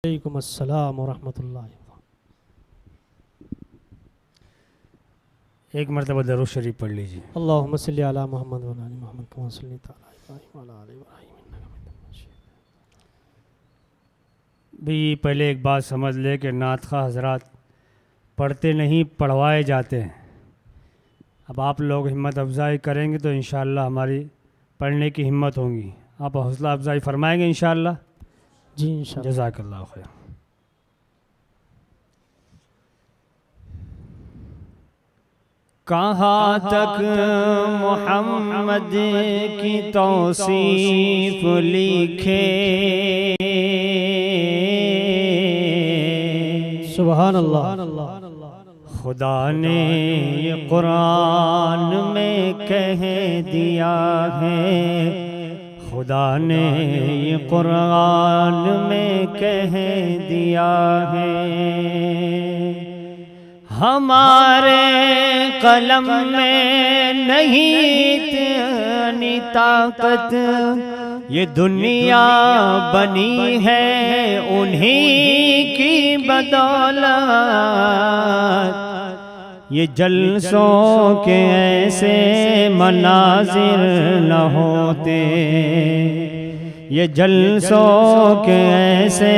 वालेकुम अस्सलाम व रहमतुल्लाहि। एक मरतबा दरूद शरीफ पढ़ लीजिए। अल्लाहुम्मा सल्लि अला मोहम्मद व अला आलि मोहम्मद कमा सल्लैता अला इब्राहीम व अला आलि इब्राहीम इन्नका हमीदुम मजीद। भी पहले एक बात समझ ले कि नात ख़्वाह हज़रात पढ़ते नहीं, पढ़वाए जाते हैं। अब आप लोग हिम्मत अफजाई करेंगे तो इंशाअल्लाह हमारी पढ़ने की हिम्मत होगी। आप हौसला अफजाई फरमाएंगे इंशाअल्लाह। जी इंशाअल्लाह। जज़ाकल्लाह खैर। कहाँ तक मोहम्मद की तौसीफ लिखे, सुभान अल्लाह। खुदा ने ये कुरान में कह दिया है, खुदा ने ये कुरान में कह दिया है। हमारे कलम में नहीं इतनी ताकत, ये दुनिया बनी है उन्हीं की बदौलत। ये जलसों के ऐसे मनाजिर न होते, ये जलसों के ऐसे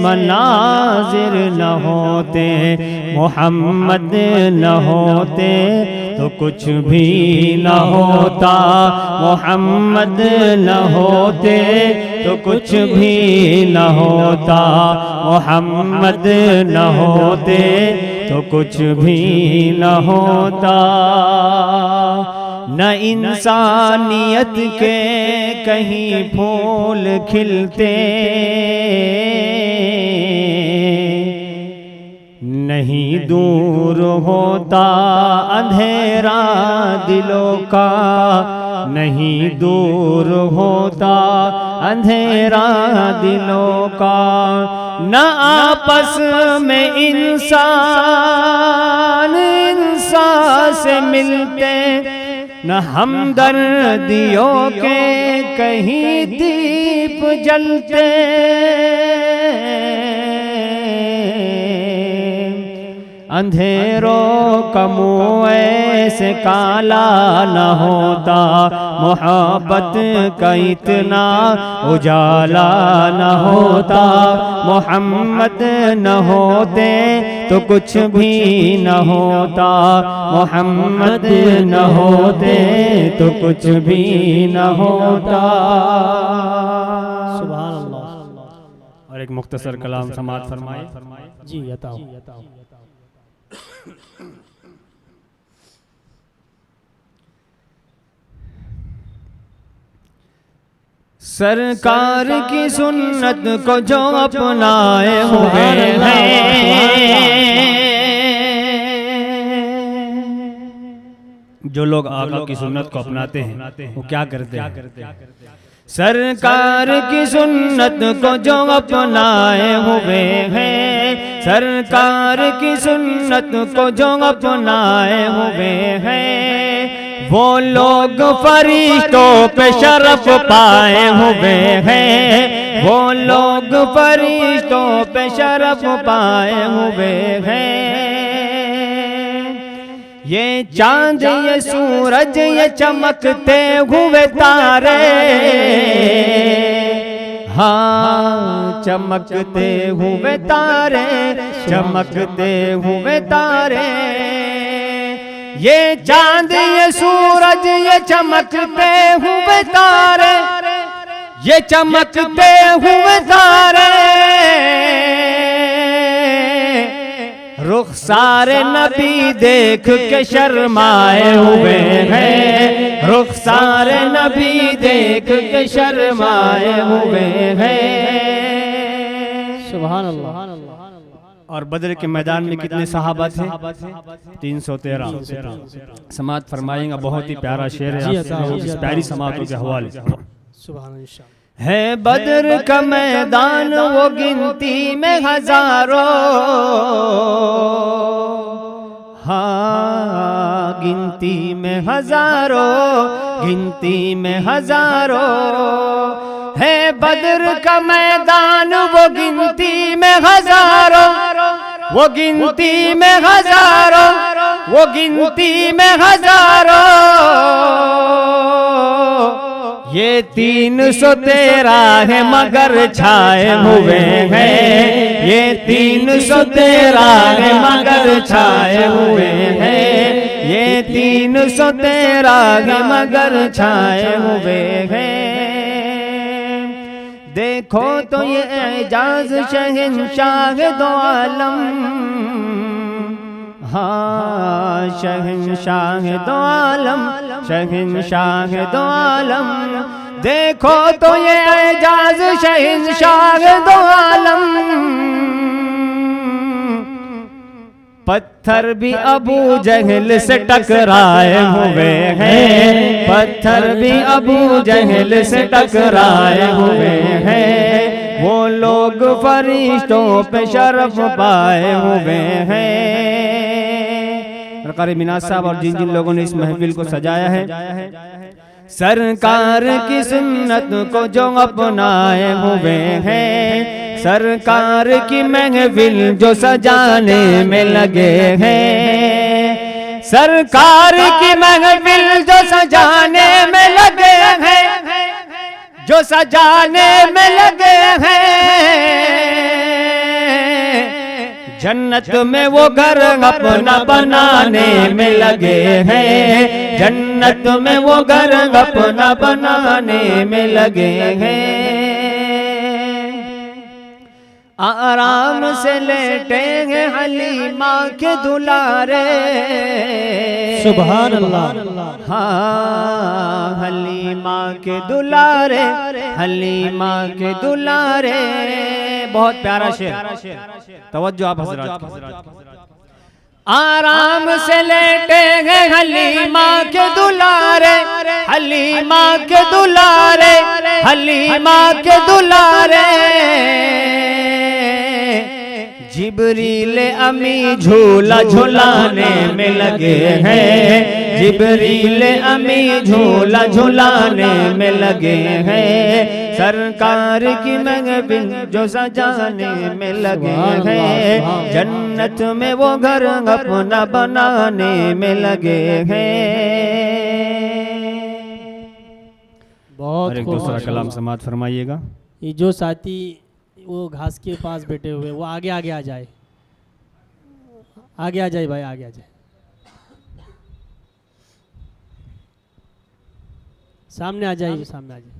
मनाजिर न होते, मोहम्मद न होते तो कुछ भी न होता, मोहम्मद न होते तो कुछ भी न होता, मोहम्मद न होते तो कुछ भी न होता। न इंसानियत के कहीं फूल खिलते, नहीं दूर होता अंधेरा दिलों का, नहीं दूर होता अंधेरा दिलों का। न आपस में इंसान इंसान से मिलते, न हमदर्दियों के कहीं दीप जलते। अंधेरों का मुँह ऐसे काला न होता, मोहब्बत का इतना उजाला न होता, मोहम्मद न होते तो कुछ भी न होता, मोहम्मद न होते तो कुछ भी न होता। सुभान अल्लाह। और एक मुख्तसर कलाम समाअत फरमाए। जी अता। सरकार की सुन्नत को जो अपनाए हुए हैं, जो लोग आका की सुन्नत को अपनाते हैं वो क्या करते हैं? सरकार की सुन्नत को जो अपनाए हुए हैं, सरकार की सुन्नत को जो अपनाए हुए हैं, वो लोग फरिश्तों पे शरफ पाए हुए हैं, वो लोग फरिश्तों पे शरफ पाए हुए हैं। ये चांद ये सूरज ये चमकते हुए तारे, हाँ चमकते हुए तारे, चमकते हुए तारे। ये चांद ये सूरज ये चमकते हुए तारे, ये चमकते हुए तारे। रुखसारे नबी देख के शर्माए हुए हैं, रुखसारे नबी देख के शर्माए हुए हैं। सुभान अल्लाह। और बदर के मैदान में कितने सहाबा थे? 313। समाअत फरमाएंगा। बहुत ही प्यारा शेर है, इस प्यारी समाअतों के हवाले। सुभान अल्लाह। है बदर का मैदान वो गिनती में हजारों, हाँ गिनती में हजारों, गिनती में हजारों। है बद्र का मैदान, वो गिनती में हजारों, वो गिनती में हजारों, वो गिनती में हजारों। ये 313 है मगर छाए हुए हैं, ये 313 है मगर छाए हुए हैं, ये 313 है मगर छाए हुए हैं। देखो तो ये एजाज शहंशाह दो आलम, हाँ शहंशाह दो आलम, शहंशाह दो आलम। देखो तो ये एजाज शहंशाह दो आलम। पत्थर भी अबू जहल से टकराए हुए हैं, पत्थर भी अबू जहल से टकराए हुए हैं। वो लोग फरिश्तों पे शर्फ पाए हुए हैं। कारी मिनाज साहब और जिन जिन लोगों ने इस महफिल को सजाया है, सरकार की सुन्नत को जो अपनाए हुए हैं, सरकार की महफिल जो सजाने में लगे हैं, सरकार की महफिल जो सजाने में लगे हैं, जो सजाने में लगे हैं। जन्नत में वो घर अपना बनाने में लगे हैं, जन्नत में वो घर अपना बनाने में लगे हैं। आराम से लेटेंगे हलीमा के दुलारे, सुभान अल्लाह। हाँ हलीमा के दुलारे, हलीमा के दुलारे। बहुत प्यारा शेर, तवज्जो आप हज़रात। आराम से लेटेंगे हलीमा के दुलारे, हलीमा के दुलारे, हलीमा के दुलारे। जिब्रील अमी झूला झुलाने में लगे हैं, जिब्रील अमी झूला झुलाने में लगे हैं। सरकार की महफिल जो सजाने में लगे हैं, जन्नत में वो घर अपना बनाने में लगे हैं। बहुत और एक दूसरा कलाम समात फरमाइएगा। ये जो साथी वो घास के पास बैठे हुए वो आगे आगे आ जाए, आगे आ जाए भाई, आगे आ जाए, सामने आ जाइए, सामने आ जाइए।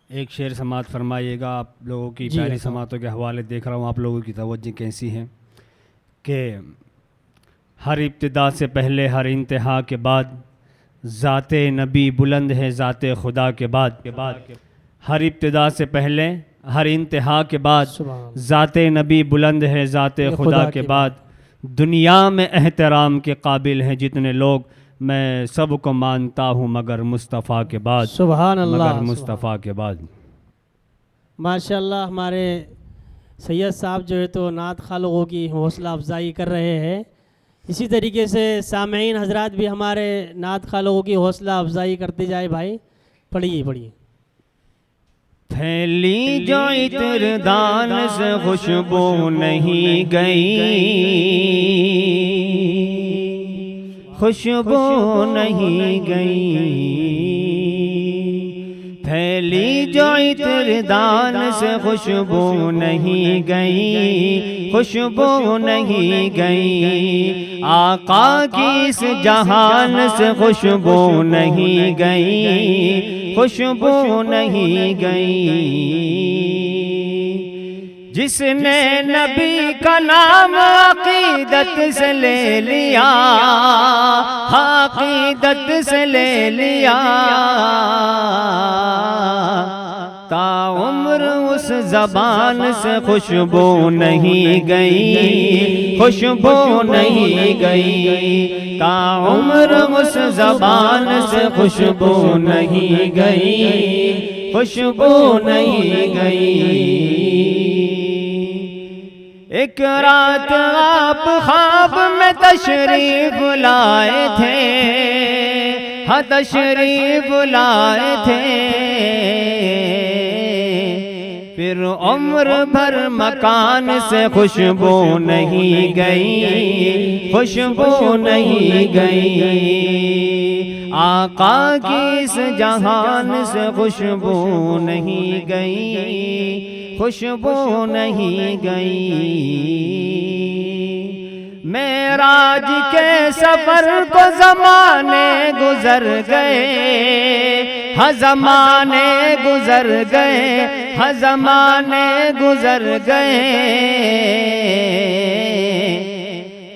एक शेर समात फरमाइएगा। आप लोगों की प्यारी समातों के हवाले देख रहा हूँ, आप लोगों की तवज्जो कैसी है कि हर इब्तिदा से पहले हर इंतहा के बाद ज़ाते नबी बुलंद है ज़ाते खुदा के बाद। हर इब्तिदा से पहले हर इंतहा के बाद ज़ाते नबी बुलंद है ज़ाते खुदा के बाद। दुनिया में एहतराम के काबिल हैं जितने लोग, मैं सबको मानता हूँ मगर मुस्तफ़ा के बाद। सुभान अल्लाह, मगर मुस्तफ़ा के बाद। माशाल्लाह हमारे सैयद साहब जो है तो नात खा लोगों की हौसला अफजाई कर रहे हैं। इसी तरीके से सामईन हजरात भी हमारे नात खा लोगों की हौसला अफजाई करते जाए। भाई पढ़िए पढ़िए। फैली जो इत्र दान से खुशबू नहीं गई, खुशबू नहीं गई। फैली जो इत्र दान से खुशबू नहीं गई, खुशबू नहीं गई। आका की इस जहान से खुशबू नहीं गई, खुशबू नहीं गई। जिसने नबी का नाम अकीदत से ले लिया, अकीदत से ले लिया, ताउम्र उस ज़बान से खुशबू नहीं गई, खुशबू नहीं गई। ताउम्र उस ज़बान से खुशबू नहीं गई, खुशबू नहीं गई। एक रात आप ख्वाब में तशरीफ लाए थे, तशरीफ लाए थे, फिर उम्र भर मकान से खुशबू नहीं गई, खुशबू नहीं गई। आका की इस जहान से खुशबू नहीं गई, खुशबू नहीं गई। मेराज के सफर को ज़माने गुजर गए, हाँ ज़माने गुजर गए, हाँ ज़माने गुजर गए।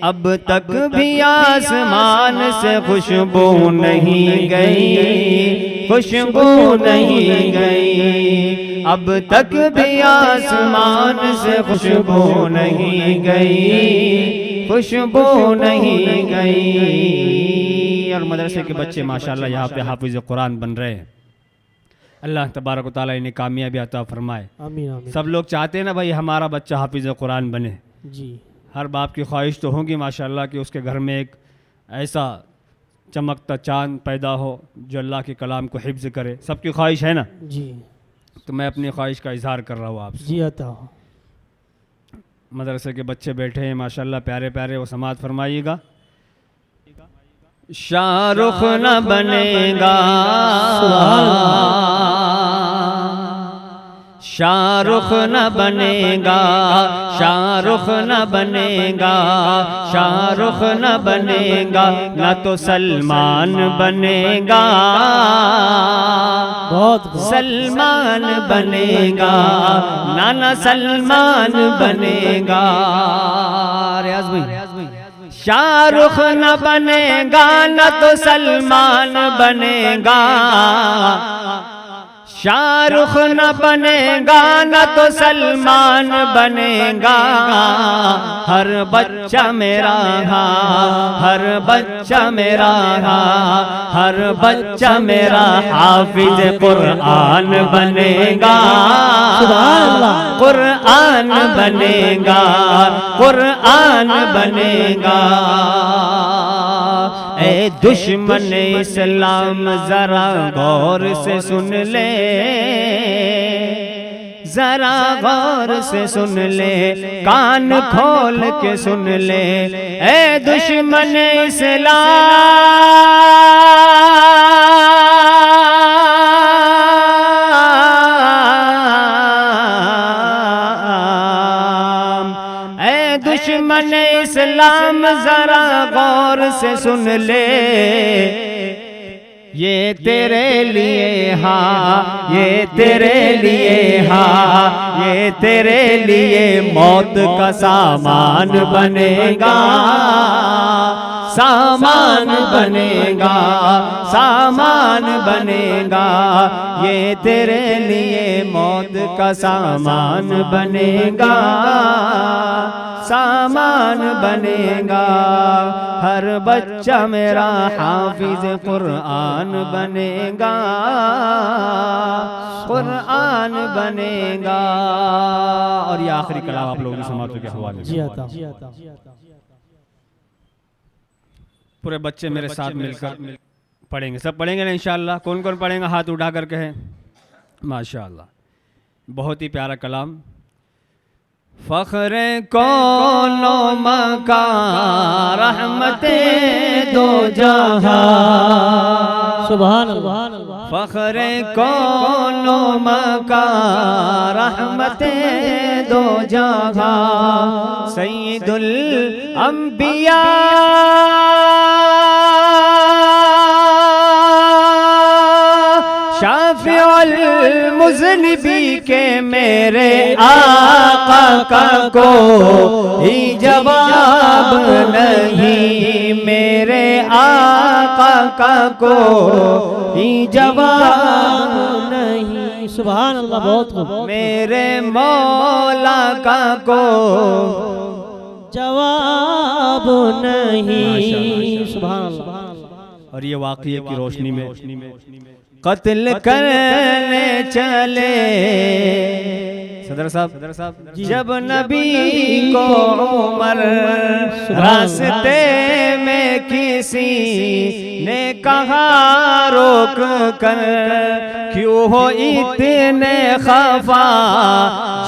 अब तक भी आसमान से खुशबू नहीं गई, खुशबू नहीं गई। अब तक भी आसमान से खुशबू नहीं गई, खुशबू नहीं गई। और मदरसे के बच्चे माशाल्लाह यहाँ पे हाफिज़ कुरान बन रहे हैं। अल्लाह तबारक व तआला इन्हें कामयाबी अता फरमाए। आमीन आमीन। सब लोग चाहते हैं ना भाई हमारा बच्चा हाफिज़ कुरान बने। जी, हर बाप की ख्वाहिश तो होगी माशाल्लाह कि उसके घर में एक ऐसा चमकता चांद पैदा हो जो अल्लाह के कलाम को हिफ्ज़ करे। सबकी ख्वाहिश है ना? जी, तो मैं अपनी ख्वाहिश का इजहार कर रहा हूँ आपसे। जी अता हो। मदरसे के बच्चे बैठे हैं माशाल्लाह, प्यारे प्यारे, वो समात फरमाइएगा। शाहरुख न बनेगा, शाहरुख न बनेगा, शाहरुख न बनेगा, शाहरुख न बनेगा, न तो सलमान बनेगा, बहुत सलमान बनेगा, नाना सलमान बनेगा। रियाज भाई, शाहरुख न बनेगा न तो सलमान बनेगा, शाहरुख न बनेगा न तो सलमान बनेगा। हर बच्चा मेरा हर बच्चा मेरा हर बच्चा मेरा हाफिज कुरान बनेगा, कुरान बनेगा, कुरान बनेगा। ए दुश्मन इस्लाम जरा गौर से सुन ले, जरा गौर से सुन ले, कान खोल के सुन ले। ए दुश्मन इस्लाम, ए दुश्मन इस्लाम जरा गौर से सुन ले। ये तेरे लिए हाँ, ये तेरे लिए हाँ, ये तेरे लिए मौत का सामान बनेगा, सामान बनेगा, सामान बनेगा। ये तेरे लिए मौत का सामान बनेगा, सामान बनेगा। हर बच्चा मेरा हाफिज कुरान बनेगा, कुरान बनेगा। और ये आखिरी कलाम आप लोगों की समातों के हवाले से पूरे बच्चे मेरे साथ मिलकर पढ़ेंगे। सब पढ़ेंगे ना इंशाअल्लाह? कौन कौन पढ़ेंगे हाथ उठा कर कहें माशाअल्लाह। बहुत ही प्यारा कलाम। फ़ख्र कौनो मका रहमते दो जहां, सुभान अल्लाह। फ़ख्र कौनो मका रहमते दो जहां, सय्यदुल अंबिया शाफ़िउल मुज़निबी के मेरे आका का कोई जवाब नहीं, मेरे आका का कोई जवाब नहीं। सुभान अल्लाह, बहुत खूब। मेरे मौला का को जवाब नहीं। सुभान अल्लाह। और ये वाक़ये की रोशनी में कत्ल करने चले सदर साहब जब नबी को उमर रास्ते में किसी किसी ने कहा रोक कर, क्यों हो इतने खफा,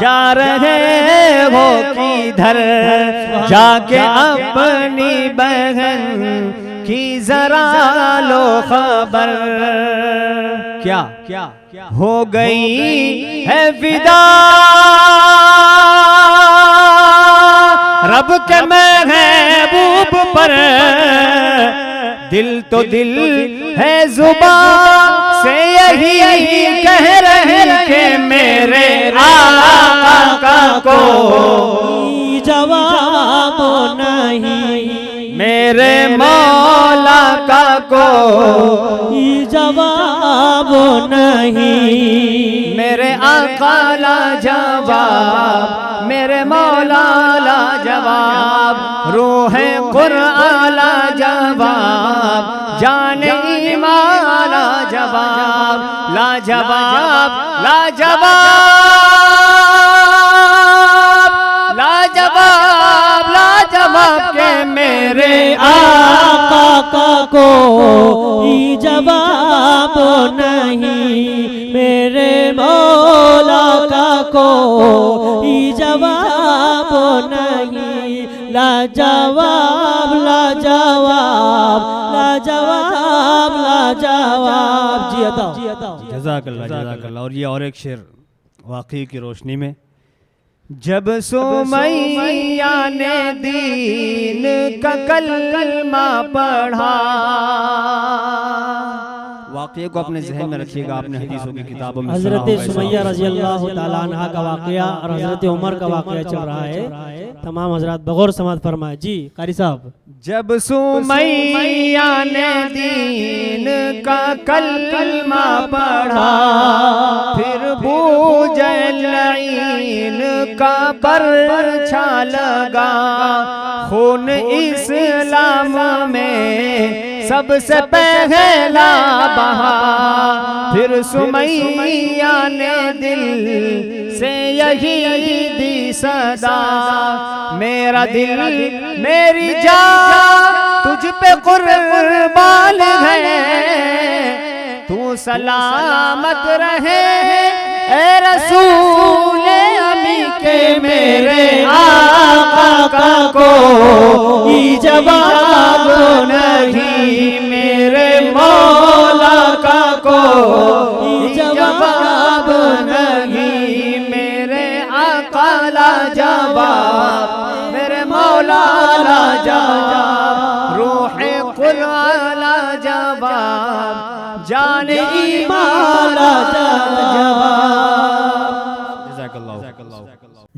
जा रहे हो किधर, जाके अपनी बहन की जरा लो खबर। क्या क्या हो गई है विदा रब के महबूब पर, दिल तो दिल है जुबान से यही कह रहे कि मेरे आका को जवाब नहीं, मेरे मौला का को जवाब नहीं, मेरे आका ला जवाब, मेरे मौला ला जवाब, रूहे कुरान ला जवाब, जाने ईमान ला जवाब, ला जवाब, ला जवाब, ला जवाब, ला जवाब के मेरे आका का कोई जवाब नहीं, मेरे मौला का कोई जवाब नहीं, लाजवाब लाजवाब लाजवाब लाजवाब। जी अता जज़ाकल्लाह। और ये और एक शेर वाक़ई की रोशनी में, जब सुमैया ने दीन का कलमा पढ़ा, वाक़ये को अपने ज़हन में रखिएगा, आपने हदीसों की किताबों में हज़रत सुमैया रज़ी अल्लाह तआला अन्हा का वाक़या और हज़रत उमर का वाक़या चल रहा है। तमाम हज़रात बगौर समात फरमाए। जी कारी साहब। जब सुमैया ने दीन का कलमा पढ़ा, फिर बूजैन का परछा लगा, खून इस्लाम में सबसे पहला बहा, फिर सुमैया ने दिल से यही दी सदा, मेरा दिल मेरी जान तुझ पे कुर्बान है, तू सलामत रहे ए रसूल अमी के मेरे आका का कोई जवाब नहीं, मेरे मौला का कोई जवाब नहीं, मेरे आका ला जवाब, मेरे मौला ला जवाब, रूहे कुरान ला जवाब, जाने ईमान ला जवाब।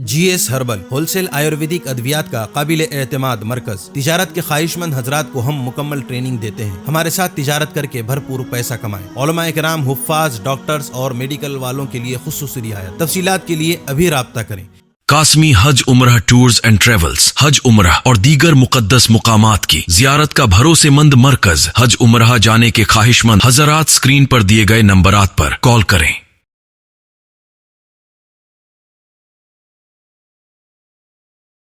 GS हर्बल होलसेल आयुर्वेदिक अद्वियात का काबिल एतमाद मरकज। तिजारत के ख्वाहिशमंद हजरात को हम मुकम्मल ट्रेनिंग देते हैं। हमारे साथ तिजारत करके भरपूर पैसा कमाएं। उलमा इकराम, हुफ्फाज, डॉक्टर्स और मेडिकल वालों के लिए खुसूसी रियायत। तफसीलात के लिए अभी राब्ता करें। कासमी हज उम्रह टूर्स एंड ट्रेवल्स, हज उम्रह और दीगर मुकद्दस मुकामात की जियारत का भरोसेमंद मरकज। हज उम्रह जाने के ख्वाहिशमंद हजरात स्क्रीन पर दिए गए नंबरात पर कॉल करें।